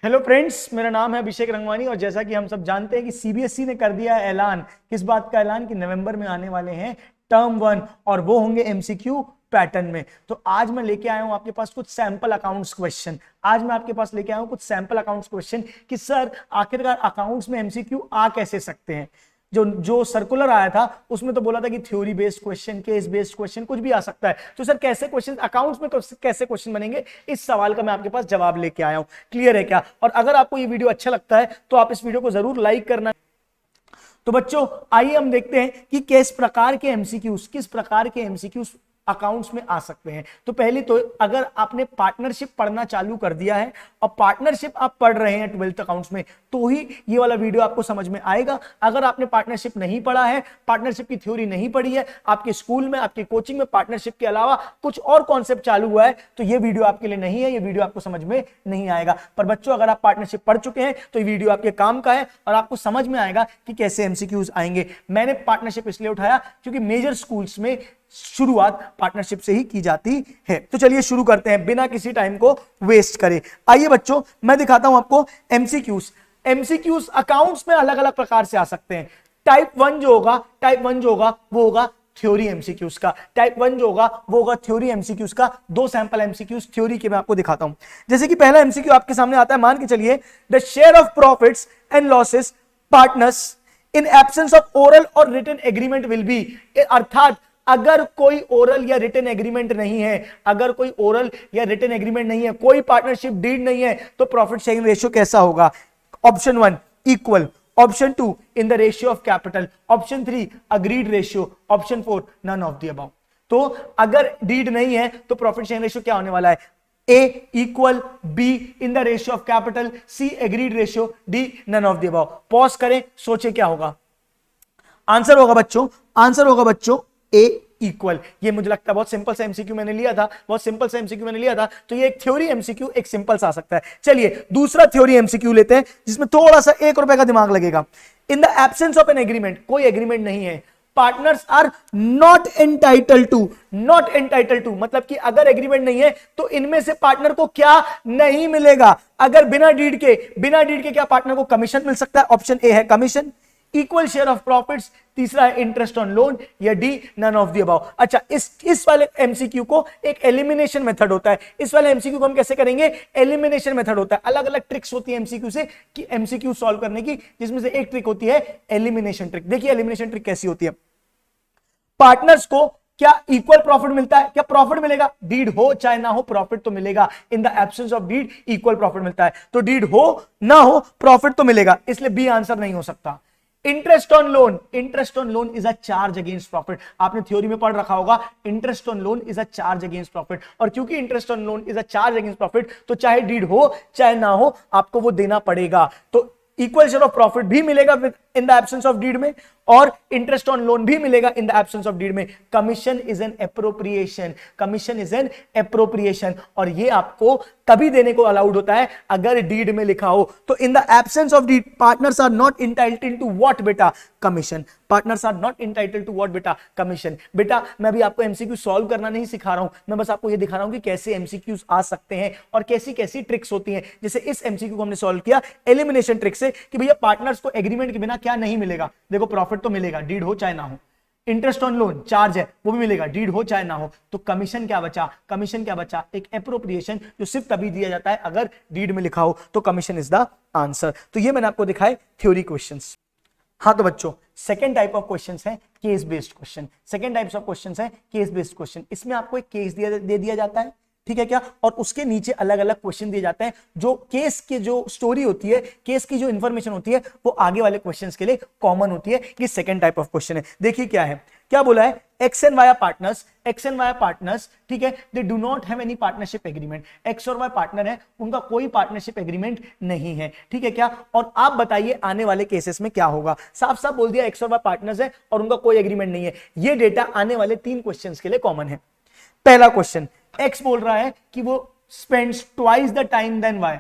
Hello friends, मेरा नाम है अभिषेक रंगवानी और जैसा कि हम सब जानते हैं कि सीबीएसई ने कर दिया है ऐलान। किस बात का ऐलान? कि नवंबर में आने वाले हैं टर्म 1 और वो होंगे एमसीक्यू पैटर्न में। तो आज मैं लेके आया हूं आपके पास कुछ सैंपल अकाउंट्स क्वेश्चन। आज मैं आपके पास लेके आया हूं कुछ सैंपल अकाउंट्स क्वेश्चन कि सर आखिरकार अकाउंट्स में एमसीक्यू आ कैसे सकते हैं। जो जो सर्कुलर आया था उसमें तो बोला था कि theory based question, case based question कुछ भी आ सकता है। तो सर कैसे क्वेश्चन अकाउंट्स में कैसे क्वेश्चन बनेंगे, इस सवाल का मैं आपके पास जवाब लेके आया हूं। क्लियर है क्या? और अगर आपको ये वीडियो अच्छा लगता है तो आप इस वीडियो को जरूर लाइक करना। तो बच्चों आइए हम देखते हैं कि किस प्रकार के एमसीक्यूज अकाउंट्स में आ सकते हैं। तो पहले तो अगर आपने पार्टनरशिप पढ़ना चालू कर दिया है और पार्टनरशिप आप पढ़ रहे हैं 12th अकाउंट्स में, तो ही ये वाला वीडियो आपको समझ में आएगा। अगर आपने पार्टनरशिप नहीं पढ़ा है, पार्टनरशिप की थ्योरी नहीं पढ़ी है, आपके स्कूल में, आपकी कोचिंग में पार्टनरशिप के अलावा कुछ और कॉन्सेप्ट चालू हुआ है, तो ये वीडियो आपके लिए नहीं है, ये वीडियो आपको समझ में नहीं आएगा। पर बच्चों अगर आप पार्टनरशिप पढ़ चुके हैं तो ये वीडियो आपके काम का है और आपको समझ में आएगा कि कैसे एमसीक्यूज आएंगे। मैंने पार्टनरशिप इसलिए उठाया क्योंकि मेजर स्कूल्स में शुरुआत पार्टनरशिप से ही की जाती है। तो चलिए शुरू करते हैं बिना किसी टाइम को वेस्ट करे। आइए बच्चों मैं दिखाता हूं आपको एमसीक्यूज अकाउंट्स में अलग अलग प्रकार से आ सकते हैं। टाइप वन जो होगा वो होगा थ्योरी एमसीक्यूज का। टाइप वन जो होगा वो होगा थ्योरी एमसीक्यूज का। दो सैंपल एमसीक्यूज थ्योरी के मैं आपको दिखाता हूं। जैसे कि पहला एमसीक्यू आपके सामने आता है, मान के चलिए the share of profits and losses partners in absence of oral और रिटन एग्रीमेंट विल बी। अर्थात अगर कोई ओरल या रिटन एग्रीमेंट नहीं है, कोई पार्टनरशिप डीड नहीं है, तो प्रॉफिट शेयरिंग रेशियो कैसा होगा? Option 1 equal, option 2 in the ratio of capital, option 3 agreed ratio, option 4 none of the above. तो अगर डीड नहीं है तो प्रॉफिट शेयरिंग रेशियो क्या होने वाला है? A equal, B in the ratio of capital, C agreed ratio, D none of the above. Pause करें, सोचे क्या होगा आंसर होगा बच्चों ए इक्वल। ये मुझे लगता है बहुत सिंपल सा एमसीक्यू मैंने लिया था, तो ये एक थ्योरी एमसीक्यू एक सिंपल सा आ सकता है। चलिए दूसरा थ्योरी एमसीक्यू लेते हैं जिसमें थोड़ा सा 1 रुपए का दिमाग लगेगा। In the absence of an agreement, कोई एग्रीमेंट नहीं है, partners are not entitle to, मतलब कि अगर एग्रीमेंट नहीं है तो इनमें से पार्टनर को क्या नहीं मिलेगा? अगर बिना डीड के क्या पार्टनर को कमीशन मिल सकता है? ऑप्शन ए है commission. Equal share of profits, तीसरा है इंटरेस्ट ऑन लोन, या D none of the above. अच्छा, इस वाले एमसीक्यू को एक एलिमिनेशन मेथड होता है। इस वाले एमसीक्यू को हम कैसे करेंगे? एलिमिनेशन मेथड होता है। अलग अलग ट्रिक्स होती है एमसीक्यू से कि एमसीक्यू सॉल्व करने की, जिसमें से एक ट्रिक होती है एलिमिनेशन ट्रिक। देखिए एलिमिनेशन ट्रिक कैसी होती है। पार्टनर्स को क्या इक्वल प्रॉफिट मिलता है? क्या प्रॉफिट मिलेगा? डीड हो चाहे ना हो प्रॉफिट तो मिलेगा। In the absence of deed equal profit मिलता है, तो डीड हो ना हो प्रॉफिट तो मिलेगा, इसलिए बी आंसर नहीं हो सकता। Interest on loan is a charge against profit. आपने थ्योरी में पढ़ रखा होगा interest on loan is a charge against profit, और क्योंकि interest on loan is a charge against profit तो चाहे डीड हो चाहे ना हो आपको वो देना पड़ेगा। तो इक्वल शेयर ऑफ प्रॉफिट भी मिलेगा in the absence of deed में, और इंटरेस्ट ऑन लोन भी मिलेगा in the absence of deed में। कमीशन इज एन एप्रोप्रिएशन, और ये आपको तभी देने को अलाउड होता है अगर डीड में लिखा हो। तो in the absence of deed partners are not entitled to what बेटा? Commission. Partners are not entitled to what बेटा? कमीशन। बेटा मैं भी आपको एमसीक्यू सॉल्व करना नहीं सिखा रहा हूं, मैं बस आपको ये दिखा रहा हूं कि कैसे एमसीक्यूज आ सकते हैं और कैसी कैसी ट्रिक्स होती हैं। जैसे इस एमसीक्यू को हमने सॉल्व किया एलिमिनेशन ट्रिक से कि भैया पार्टनर्स को एग्रीमेंट के बिना क्या नहीं मिलेगा? देखो प्रॉफिट तो मिलेगा, डीड हो चाहे ना हो। इंटरेस्ट ऑन लोन चार्ज है, वो भी मिलेगा, डीड हो चाहे ना हो। तो कमीशन क्या बचा? एक एप्रोप्रिएशन, जो सिर्फ तभी दिया जाता है अगर डीड में लिखा हो। तो कमीशन इज द आंसर। तो ये मैंने आपको दिखाए थ्योरी क्वेश्चंस। हाँ तो बच्चों सेकेंड टाइप ऑफ क्वेश्चंस है केस बेस्ड क्वेश्चन। इसमें आपको एक केस दे दिया जाता है, ठीक है क्या? और उसके नीचे अलग अलग क्वेश्चन दिए जाते हैं। जो केस की जो स्टोरी होती है, केस की जो इंफॉर्मेशन होती है, वो आगे वाले क्वेश्चंस के लिए कॉमन होती है। ये सेकंड टाइप ऑफ क्वेश्चन है। देखिए क्या बोला है? एक्स एंड वाई पार्टनर्स, ठीक है, they do not have any partnership agreement. X और वाई पार्टनर है, उनका कोई पार्टनरशिप एग्रीमेंट नहीं है, ठीक है क्या? और आप बताइए आने वाले केसेस में क्या होगा? साफ साफ बोल दिया एक्स और वाई पार्टनर्स है और उनका कोई एग्रीमेंट नहीं है। ये डेटा आने वाले 3 क्वेश्चंस के लिए कॉमन है। पहला क्वेश्चन, एक्स बोल रहा है कि वो spends twice the time than Y.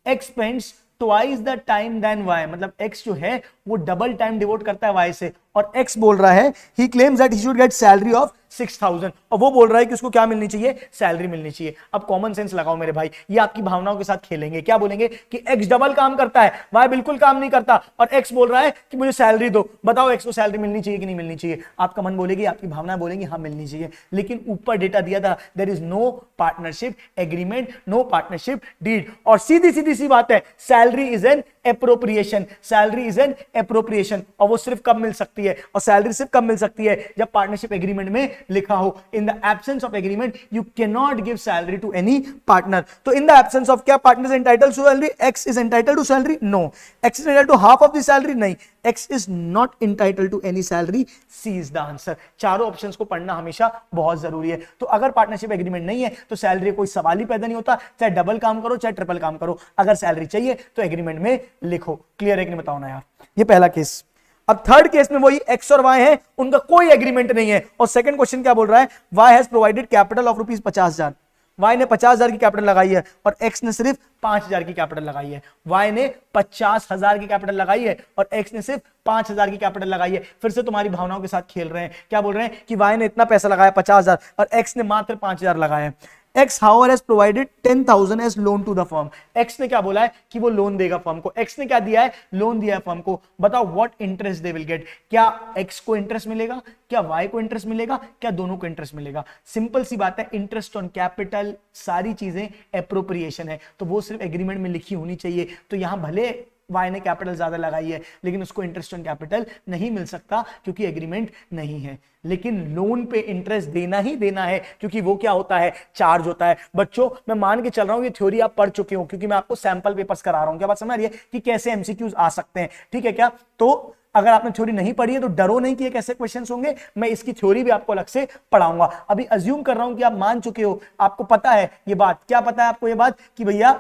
X spends twice the time than Y, मतलब एक्स जो है वो डबल टाइम डिवोट करता है वाई से। और एक्स बोल रहा है ही claims that he should get salary of 6,000 और वो बोल रहा है कि उसको क्या मिलनी चाहिए, सैलरी मिलनी चाहिए। अब कॉमन सेंस लगाओ मेरे भाई, ये आपकी भावनाओं के साथ खेलेंगे। क्या बोलेंगे कि एक्स डबल काम करता है, वाई बिल्कुल काम नहीं करता, और एक्स बोल रहा है कि मुझे सैलरी दो, बताओ एक्स को सैलरी मिलनी चाहिए कि नहीं मिलनी चाहिए। आपका मन बोलेगी, आपकी भावना बोलेंगी हाँ मिलनी चाहिए, लेकिन ऊपर डेटा दिया था there is no partnership agreement, no partnership deed. और सीधी सीधी सी बात है, salary is an appropriation, salary is an appropriation, और वो सिर्फ कब मिल सकती है, और सैलरी सिर्फ कब मिल सकती है, जब पार्टनरशिप एग्रीमेंट में लिखा हो। In the absence of agreement you can not give salary to any partner. तो इन द एब्सेंस ऑफ क्या partner is entitled to salary, X is entitled to salary, no. X is entitled to half of the salary, नहीं। X is not entitled to any salary, C is the answer. चारों options को पढ़ना हमेशा बहुत जरूरी है। तो अगर पार्टनरशिप एग्रीमेंट नहीं है तो सैलरी कोई सवाल ही पैदा नहीं होता, चाहे डबल काम करो चाहे ट्रिपल काम करो, अगर सैलरी चाहिए तो एग्रीमेंट में लिखो। क्लियर है कि नहीं बताओ ना यार। ये पहला केस। अब थर्ड केस में वही एक्स और वाई है, उनका कोई एग्रीमेंट नहीं है, और सेकंड क्वेश्चन क्या बोल रहा है, Y has provided capital of rupees 50,000। Y ने 50,000 की कैपिटल लगाई है और एक्स ने सिर्फ 5,000 की कैपिटल लगाई है। वाई ने 50,000 की कैपिटल लगाई है और एक्स ने सिर्फ 5,000 की कैपिटल लगाई है। फिर से तुम्हारी भावनाओं के साथ खेल रहे हैं। क्या बोल रहे हैं कि वाई ने इतना पैसा लगाया 50,000 और एक्स ने मात्र 5,000 लगाया है। X however has provided 10,000 as loan to the firm. X ने क्या बोला है कि वो लोन देगा फर्म को। X ने क्या दिया है, लोन दिया है फर्म को। बताओ what interest they will get। क्या X को इंटरेस्ट मिलेगा, क्या Y को इंटरेस्ट मिलेगा, क्या दोनों को इंटरेस्ट मिलेगा? सिंपल सी बात है, इंटरेस्ट ऑन कैपिटल सारी चीजें एप्रोप्रिएशन है, तो वो सिर्फ एग्रीमेंट में लिखी होनी चाहिए। तो यहां भले वाई ने कैपिटल ज्यादा लगाई है लेकिन उसको इंटरेस्ट ऑन कैपिटल नहीं मिल सकता क्योंकि एग्रीमेंट नहीं है। लेकिन लोन पे इंटरेस्ट देना ही देना है क्योंकि वो क्या होता है, चार्ज होता है। बच्चों मैं मान के चल रहा हूं ये थ्योरी आप पढ़ चुके हो क्योंकि मैं आपको सैंपल पेपर्स करा रहा हूं। क्या बात समझ आ रही है कि कैसे एमसीक्यूज आ सकते हैं, ठीक है क्या? तो अगर आपने थ्योरी नहीं पढ़ी है तो डरो नहीं कि ये कैसे क्वेश्चंस होंगे, मैं इसकी थ्योरी भी आपको अलग से पढ़ाऊंगा। अभी अज्यूम कर रहा हूं कि आप मान चुके हो, आपको पता है ये बात। क्या पता है आपको ये बात कि भैया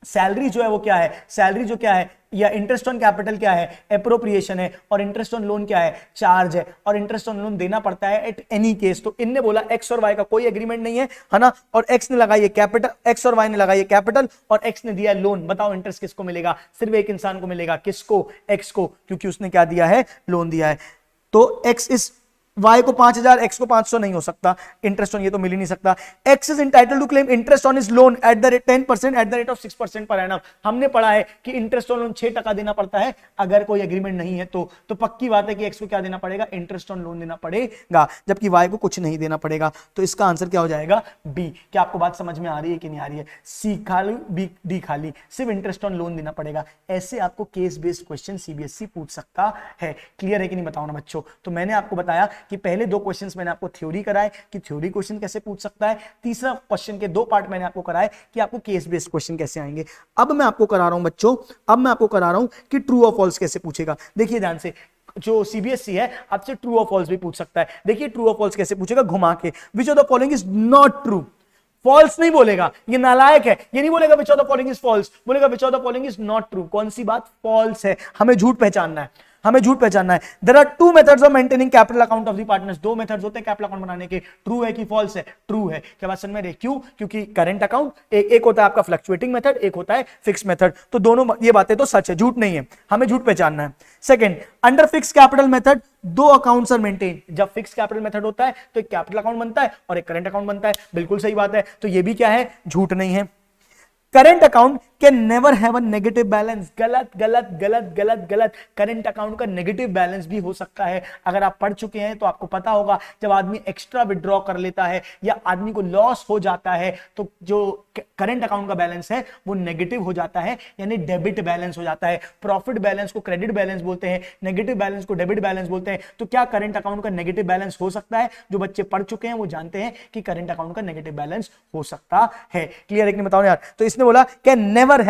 सैलरी जो है वो क्या है, सैलरी जो क्या है या इंटरेस्ट ऑन कैपिटल क्या है, एप्रोप्रिएशन है, और इंटरेस्ट ऑन लोन क्या है, चार्ज है, और इंटरेस्ट ऑन लोन देना पड़ता है एट एनी केस। तो इनने बोला एक्स और वाई का कोई एग्रीमेंट नहीं है ना, और एक्स ने लगाई है कैपिटल, एक्स और वाई ने लगाई है कैपिटल और एक्स ने दिया है लोन। बताओ इंटरेस्ट किसको मिलेगा, सिर्फ एक इंसान को मिलेगा, किसको, एक्स को, क्योंकि उसने क्या दिया है, लोन दिया है। तो एक्स इज y को 5,000, x को 500 नहीं हो सकता, इंटरेस्ट ऑन ये तो मिल ही नहीं सकता। x is entitled to claim interest on his loan at the rate 10% at the rate of 6% per annum. हमने पढ़ा है कि इंटरेस्ट ऑन लोन 6% देना पड़ता है अगर कोई एग्रीमेंट नहीं है तो पक्की बात है कि x को क्या देना पड़ेगा, इंटरेस्ट ऑन लोन देना पड़ेगा, जबकि y को कुछ नहीं देना पड़ेगा। तो इसका आंसर क्या हो जाएगा, बी। क्या आपको बात समझ में आ रही है कि नहीं आ रही है? सी खाली, बी, डी खाली, सिर्फ इंटरेस्ट ऑन लोन देना पड़ेगा। ऐसे आपको केस बेस्ड क्वेश्चन सीबीएसई पूछ सकता है। क्लियर है कि नहीं बताओ ना बच्चों। तो मैंने आपको बताया कि पहले दो क्वेश्चंस मैंने आपको थ्योरी कराए कि थ्योरी क्वेश्चन कैसे पूछ सकता है, तीसरा क्वेश्चन के दो पार्ट मैंने आपको कराए कि आपको केस बेस्ड क्वेश्चन कैसे आएंगे। अब मैं आपको करा रहा हूं बच्चों, अब मैं आपको करा रहा हूं कि ट्रू और फॉल्स कैसे पूछेगा। देखिए ध्यान से, जो सीबीएसई है आपसे ट्रू और फॉल्स भी पूछ सकता है। देखिए ट्रू और फॉल्स कैसे पूछेगा, घुमा के, which of the following is not true. False नहीं बोलेगा, ये नालायक है, ये नहीं बोलेगा which of the following is false, बोलेगा which of the following is not true. कौन सी बात फॉल्स है, हमें झूठ पहचानना है, हमें झूठ पहचानना है। There are two methods of maintaining capital account of the partners. दो मेथड्स होते हैं कैपिटल अकाउंट बनाने के, ट्रू है कि फॉल्स है, ट्रू है। क्या बात समझ में आ रही है? क्यों? क्योंकि करंट अकाउंट एक होता है आपका फ्लक्चुएटिंग मेथड, एक होता है फिक्स मेथड। तो दोनों ये बातें तो सच है, झूठ नहीं है, हमें झूठ पहचानना है। Second, under fix capital method दो अकाउंट्स आर मेंटेन। जब फिक्स कैपिटल मेथड होता है तो एक कैपिटल अकाउंट बनता है और एक करंट अकाउंट बनता है। बिल्कुल सही बात है, तो ये भी क्या है, झूठ नहीं है। Current account can never have a negative balance. गलत गलत गलत गलत गलत। करंट अकाउंट का नेगेटिव बैलेंस भी हो सकता है। अगर आप पढ़ चुके हैं तो आपको पता होगा, जब आदमी एक्स्ट्रा विड्रॉ कर लेता है या आदमी को लॉस हो जाता है तो जो करंट अकाउंट का बैलेंस है वो नेगेटिव हो जाता है, यानी डेबिट बैलेंस हो जाता है। प्रॉफिट बैलेंस को क्रेडिट बैलेंस बोलते हैं, नेगेटिव बैलेंस को डेबिट बैलेंस बोलते हैं। तो क्या करंट अकाउंट का नेगेटिव बैलेंस हो सकता है? जो बच्चे पढ़ चुके हैं वो जानते हैं कि करंट अकाउंट का नेगेटिव बैलेंस हो सकता है। क्लियर है कि नहीं बताओ यार। तो इसने बोला can never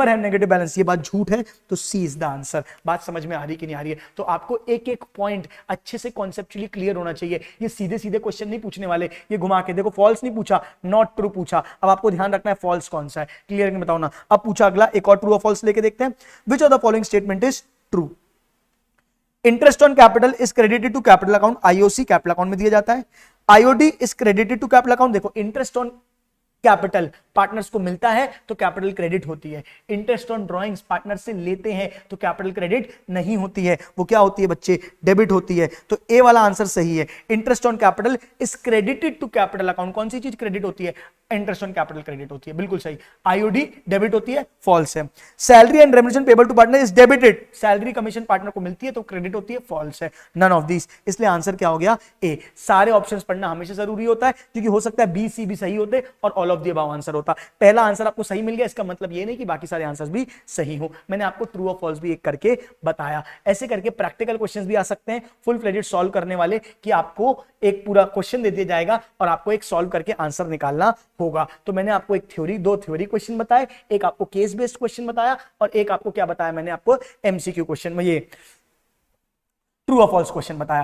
have negative balance, ये बात झूठ है, तो सी इज द आंसर। बात समझ में आ रही कि नहीं आ रही है? तो आपको एक एक पॉइंट अच्छे से कॉन्सेप्चुअली क्लियर होना चाहिए। ये सीधे सीधे क्वेश्चन नहीं पूछने वाले, ये घुमा के देखो, फॉल्स नहीं पूछा, नॉट ट्रू पूछा। अब आपको ध्यान रखना है फॉल्स कौन सा है। क्लियर है कि बताओ ना। अब पूछा अगला, एक और ट्रू और फॉल्स लेके देखते हैं। Which of the following statement is true? Interest on capital is credited to capital account, IOC capital account में दिया जाता है। IOD is credited to capital account. देखो इंटरेस्ट ऑन कैपिटल पार्टनर्स को मिलता है तो कैपिटल क्रेडिट होती है। इंटरेस्ट ऑन ड्रॉइंग्स पार्टनर से लेते हैं तो कैपिटल क्रेडिट नहीं होती है, वो क्या होती है बच्चे, डेबिट होती है। तो ए वाला आंसर सही है। Interest on capital is credited to capital account. कौन सी चीज क्रेडिट होती है, इंटरेस्ट ऑन कैपिटल क्रेडिट होती है, बिल्कुल सही। आईओडी डेबिट होती है, फॉल्स है। Salary and remuneration payable to partner is debited, salary commission partner को मिलती है तो क्रेडिट होती है, फॉल्स है। नन ऑफ दिस, इसलिए आंसर क्या हो गया ए। सारे ऑप्शंस पढ़ना हमेशा जरूरी होता है क्योंकि हो सकता है बी सी भी सही होते और all of the above answer होता। पहला आंसर आपको सही मिल गया, इसका मतलब ये नहीं कि बाकी सारे आंसर्स भी सही हो। मैंने आपको ट्रू और फॉल्स भी एक करके बताया। ऐसे करके प्रैक्टिकल क्वेश्चंस भी आ सकते हैं फुल फ्लेजेड सॉल्व करने वाले, कि आपको एक पूरा क्वेश्चन दे दिया जाएगा और आपको एक सॉल्व करके आंसर निकालना होगा। तो मैंने आपको एक थ्योरी, दो थ्योरी क्वेश्चन बताए, एक आपको केस बेस्ड क्वेश्चन बताया और एक आपको क्या बताया मैंने आपको, एमसीक्यू क्वेश्चन में ये ट्रू और फॉल्स क्वेश्चन बताया।